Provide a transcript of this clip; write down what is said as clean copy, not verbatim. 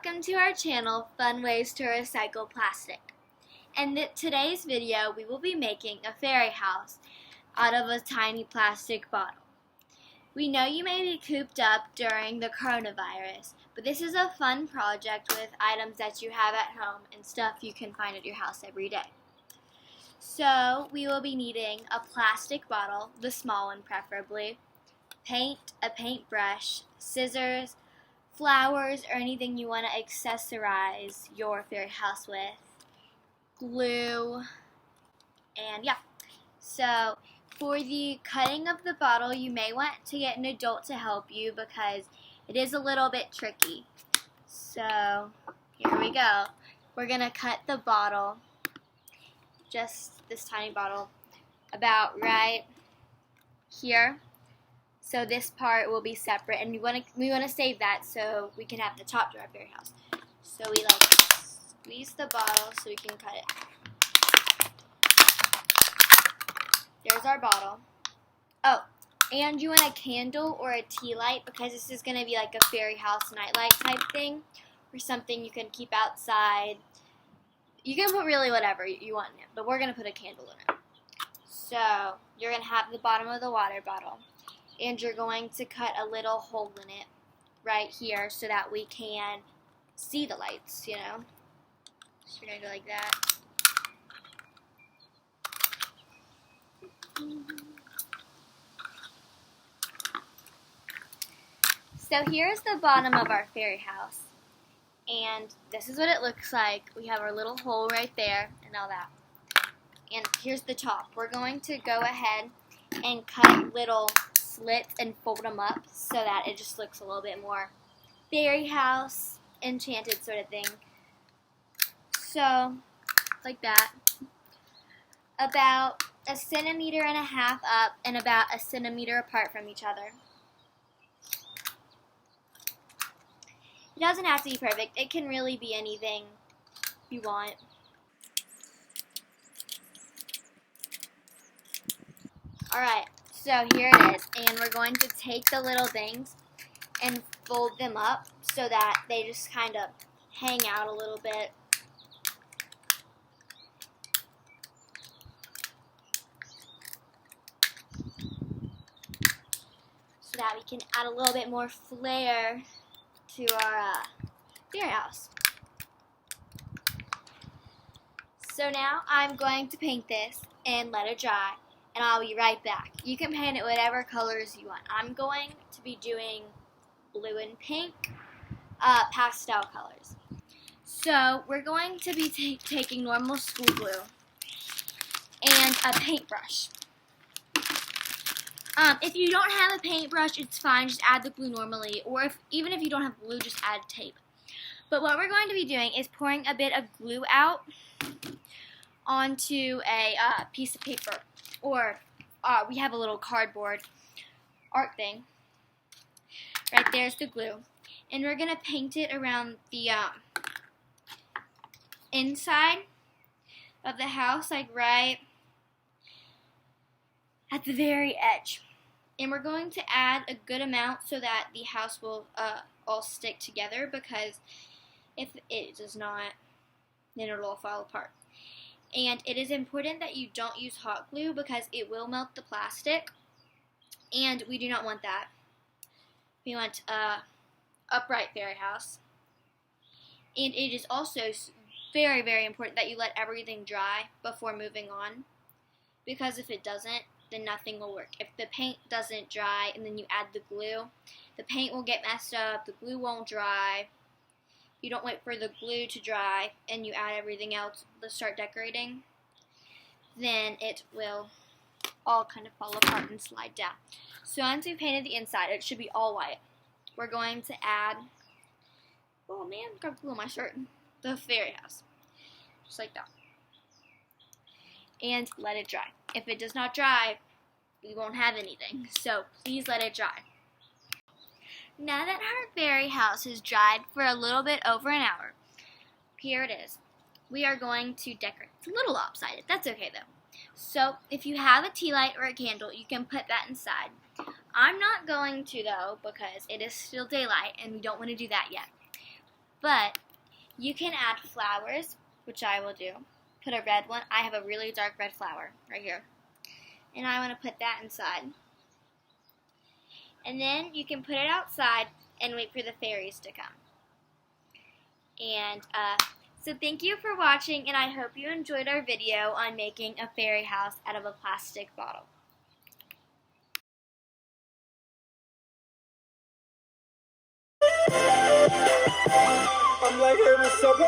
Welcome to our channel, Fun Ways to Recycle Plastic. In today's video, we will be making a fairy house out of a tiny plastic bottle. We know you may be cooped up during the coronavirus, but this is a fun project with items that you have at home and stuff you can find at your house every day. So, we will be needing a plastic bottle, the small one preferably, paint, a paintbrush, scissors, flowers, or anything you want to accessorize your fairy house with, glue, and yeah. So for the cutting of the bottle, you may want to get an adult to help you because it is a little bit tricky. So here we go. We're going to cut the bottle, just this tiny bottle, about right here. So this part will be separate, and we want to save that so we can have the top to our fairy house. So we squeeze the bottle so we can cut it. There's our bottle. Oh, and you want a candle or a tea light because this is going to be like a fairy house nightlight type thing, or something you can keep outside. You can put really whatever you want in it, but we're going to put a candle in it. So you're going to have the bottom of the water bottle. And you're going to cut a little hole in it right here so that we can see the lights, you know. So you're going to go like that. So here's the bottom of our fairy house. And this is what it looks like. We have our little hole right there and all that. And here's the top. We're going to go ahead and cut little slits and fold them up so that it just looks a little bit more fairy house, enchanted sort of thing. So, like that. About 1.5 centimeters up and about 1 centimeter apart from each other. It doesn't have to be perfect. It can really be anything you want. Alright. So here it is, and we're going to take the little things and fold them up so that they just kind of hang out a little bit. So that we can add a little bit more flair to our fairy house. So now I'm going to paint this and let it dry. And I'll be right back. You can paint it whatever colors you want. I'm going to be doing blue and pink, pastel colors. So we're going to be taking normal school glue and a paintbrush. If you don't have a paintbrush, it's fine. Just add the glue normally. Or even if you don't have glue, just add tape. But what we're going to be doing is pouring a bit of glue out onto a piece of paper. Or we have a little cardboard art thing. Right there's the glue. And we're going to paint it around the inside of the house, like right at the very edge. And we're going to add a good amount so that the house will all stick together, because if it does not, then it'll all fall apart. And it is important that you don't use hot glue because it will melt the plastic, and we do not want that. We want a upright fairy house. And it is also very, very important that you let everything dry before moving on, because if it doesn't, then nothing will work. If the paint doesn't dry and then you add the glue, the paint will get messed up, the glue won't dry. You don't wait for the glue to dry and you add everything else to start decorating, then it will all kind of fall apart and slide down. So once we've painted the inside, it should be all white. We're going to add, oh man, got glue on my shirt, the fairy house, just like that. And let it dry. If it does not dry, we won't have anything. So please let it dry. Now that our fairy house is dried for a little bit over an hour, here it is. We are going to decorate. It's a little lopsided. That's okay though. So if you have a tea light or a candle, you can put that inside. I'm not going to though because it is still daylight and we don't want to do that yet. But you can add flowers, which I will do. Put a red one. I have a really dark red flower right here. And I want to put that inside. And then you can put it outside and wait for the fairies to come. And so thank you for watching, and I hope you enjoyed our video on making a fairy house out of a plastic bottle. I'm like, hey, what's up?